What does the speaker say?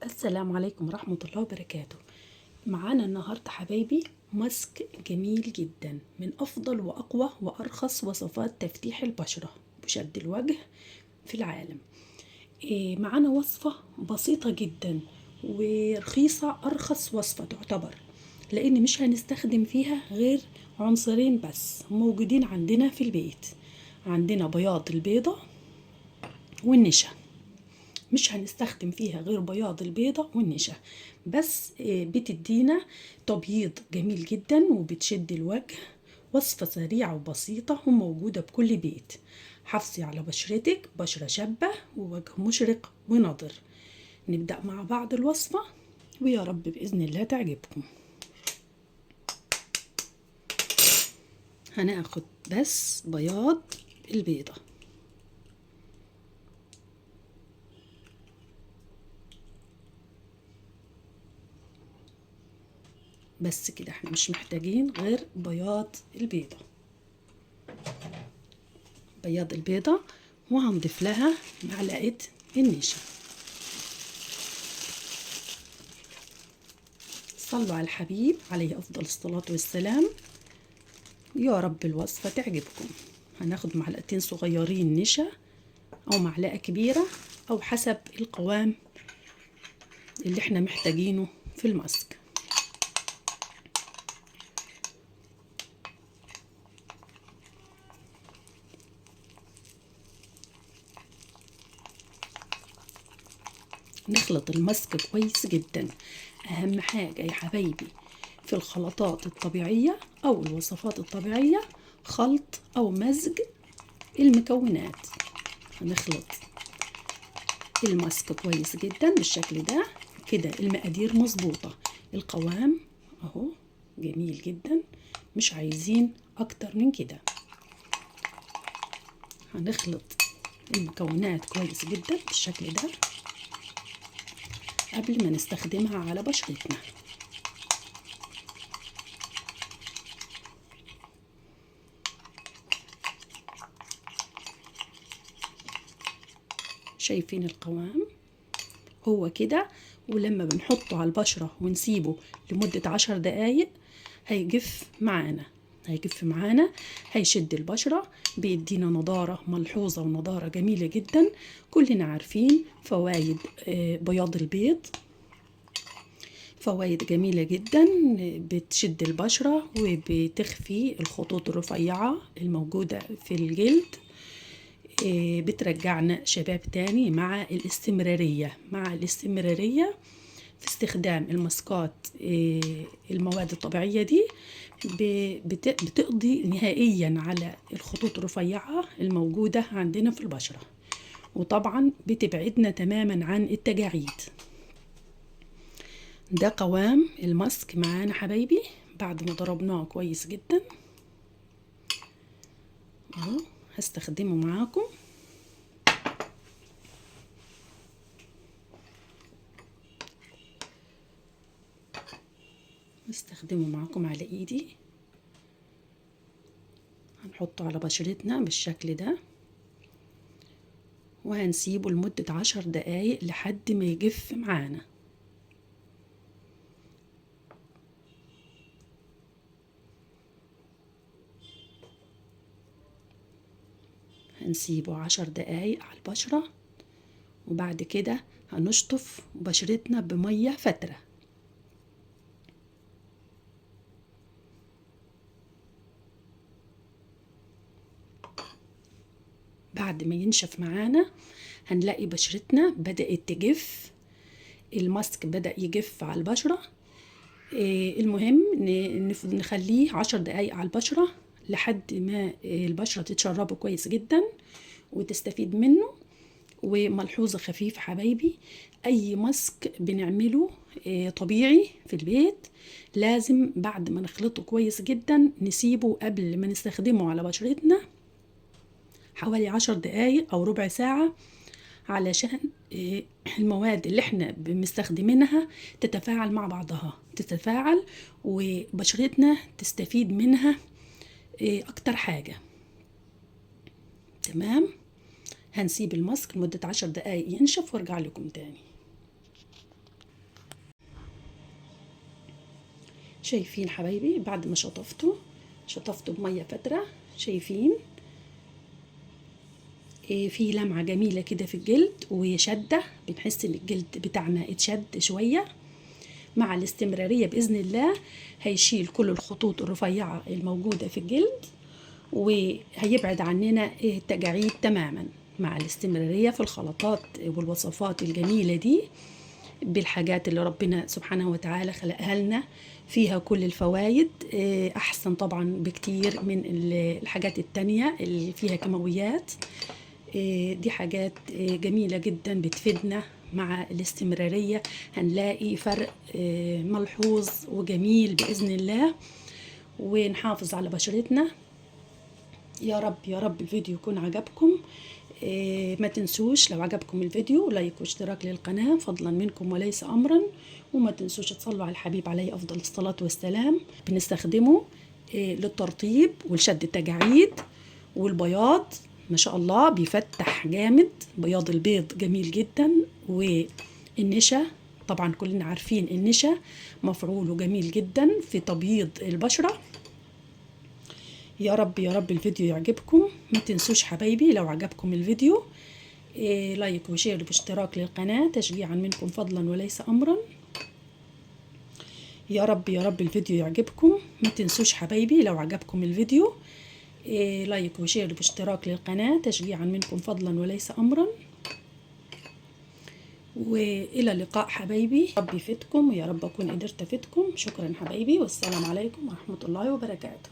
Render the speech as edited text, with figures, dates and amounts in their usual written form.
السلام عليكم ورحمة الله وبركاته. معانا النهاردة حبايبي ماسك جميل جدا من أفضل وأقوى وأرخص وصفات تفتيح البشرة وشد الوجه في العالم. معانا وصفة بسيطة جدا ورخيصة، أرخص وصفة تعتبر، لأن مش هنستخدم فيها غير عنصرين بس موجودين عندنا في البيت. عندنا بياض البيضة والنشا، مش هنستخدم فيها غير بياض البيضة والنشا بس. بتدينا تبييض جميل جدا وبتشد الوجه. وصفة سريعة وبسيطة وموجودة بكل بيت. حافظي على بشرتك، بشرة شابة ووجه مشرق ونضر. نبدأ مع بعض الوصفة ويا رب بإذن الله تعجبكم. هناخد بس بياض البيضة، بس كده، احنا مش محتاجين غير بياض البيضة. بياض البيضة وهنضيف لها معلقة النشا. صلوا على الحبيب عليه أفضل الصلاة والسلام. يا رب الوصفة تعجبكم. هناخد معلقتين صغيرين نشا أو معلقة كبيرة أو حسب القوام اللي احنا محتاجينه في الماسك. نخلط الماسك كويس جدا. أهم حاجة يا حبايبي في الخلطات الطبيعية أو الوصفات الطبيعية خلط أو مزج المكونات. هنخلط الماسك كويس جدا بالشكل ده كده. المقادير مظبوطة، القوام اهو جميل جدا، مش عايزين اكتر من كده. هنخلط المكونات كويس جدا بالشكل ده قبل ما نستخدمها على بشرتنا. شايفين القوام هو كده. ولما بنحطه على البشرة ونسيبه لمدة 10 دقايق هيجف معانا، هيشد البشرة، بيدينا نضارة ملحوظة ونضارة جميلة جدا. كلنا عارفين فوائد بياض البيض، فوائد جميلة جدا، بتشد البشرة وبتخفي الخطوط الرفيعة الموجودة في الجلد. بترجعنا شباب تاني مع الاستمرارية في استخدام الماسكات. المواد الطبيعية دي بتقضي نهائيا على الخطوط الرفيعة الموجودة عندنا في البشرة، وطبعا بتبعدنا تماما عن التجاعيد. ده قوام الماسك معانا حبايبي بعد ما ضربناه كويس جدا اهو. هستخدمه معاكم. على ايدي. هنحطه على بشرتنا بالشكل ده وهنسيبه لمدة 10 دقايق لحد ما يجف معانا. هنسيبه 10 دقايق على البشرة وبعد كده هنشطف بشرتنا بمية فترة. بعد ما ينشف معانا هنلاقي بشرتنا بدأت تجف، الماسك بدأ يجف على البشرة. المهم نخليه 10 دقايق على البشرة لحد ما البشرة تتشربه كويس جدا وتستفيد منه. وملحوظة خفيفة حبايبي، أي ماسك بنعمله طبيعي في البيت لازم بعد ما نخلطه كويس جدا نسيبه قبل ما نستخدمه على بشرتنا حوالي 10 دقايق أو ربع ساعة، علشان المواد اللي احنا بنستخدمينها تتفاعل مع بعضها، وبشرتنا تستفيد منها أكتر حاجة. تمام. هنسيب الماسك لمدة 10 دقايق ينشف وارجع لكم تاني. شايفين حبايبي بعد ما شطفته بمية فترة، شايفين في لمعة جميلة كده في الجلد وشدة، بنحس ان الجلد بتاعنا اتشد شوية. مع الاستمرارية بإذن الله هيشيل كل الخطوط الرفيعة الموجودة في الجلد، وهيبعد عننا التجاعيد تماما مع الاستمرارية في الخلطات والوصفات الجميلة دي بالحاجات اللي ربنا سبحانه وتعالى خلقها لنا، فيها كل الفوائد. أحسن طبعا بكتير من الحاجات التانية اللي فيها كيماويات. دي حاجات جميلة جدا بتفيدنا. مع الاستمرارية هنلاقي فرق ملحوظ وجميل بإذن الله، ونحافظ على بشرتنا. يا رب يا رب الفيديو يكون عجبكم. ما تنسوش لو عجبكم الفيديو لايك واشتراك للقناة فضلا منكم وليس أمرا، وما تنسوش تصلوا على الحبيب عليه أفضل الصلاة والسلام. بنستخدمه للترطيب ولشد التجاعيد والبياض، ما شاء الله بيفتح جامد، بياض البيض جميل جدا. والنشا طبعا كلنا عارفين النشا مفعوله جميل جدا في تبييض البشرة. يا رب يا رب الفيديو يعجبكم. ما تنسوش حبايبي لو عجبكم الفيديو لايك وشير واشتراك للقناة تشجيعا منكم فضلا وليس أمرا. يا رب يا رب الفيديو يعجبكم. ما تنسوش حبايبي لو عجبكم الفيديو لايك وشير واشتراك للقناة تشجيعا منكم فضلا وليس أمرا. وإلى اللقاء حبايبي، رب يفيدكم ويا رب أكون قدرت أفيدكم. شكرا حبايبي، والسلام عليكم ورحمة الله وبركاته.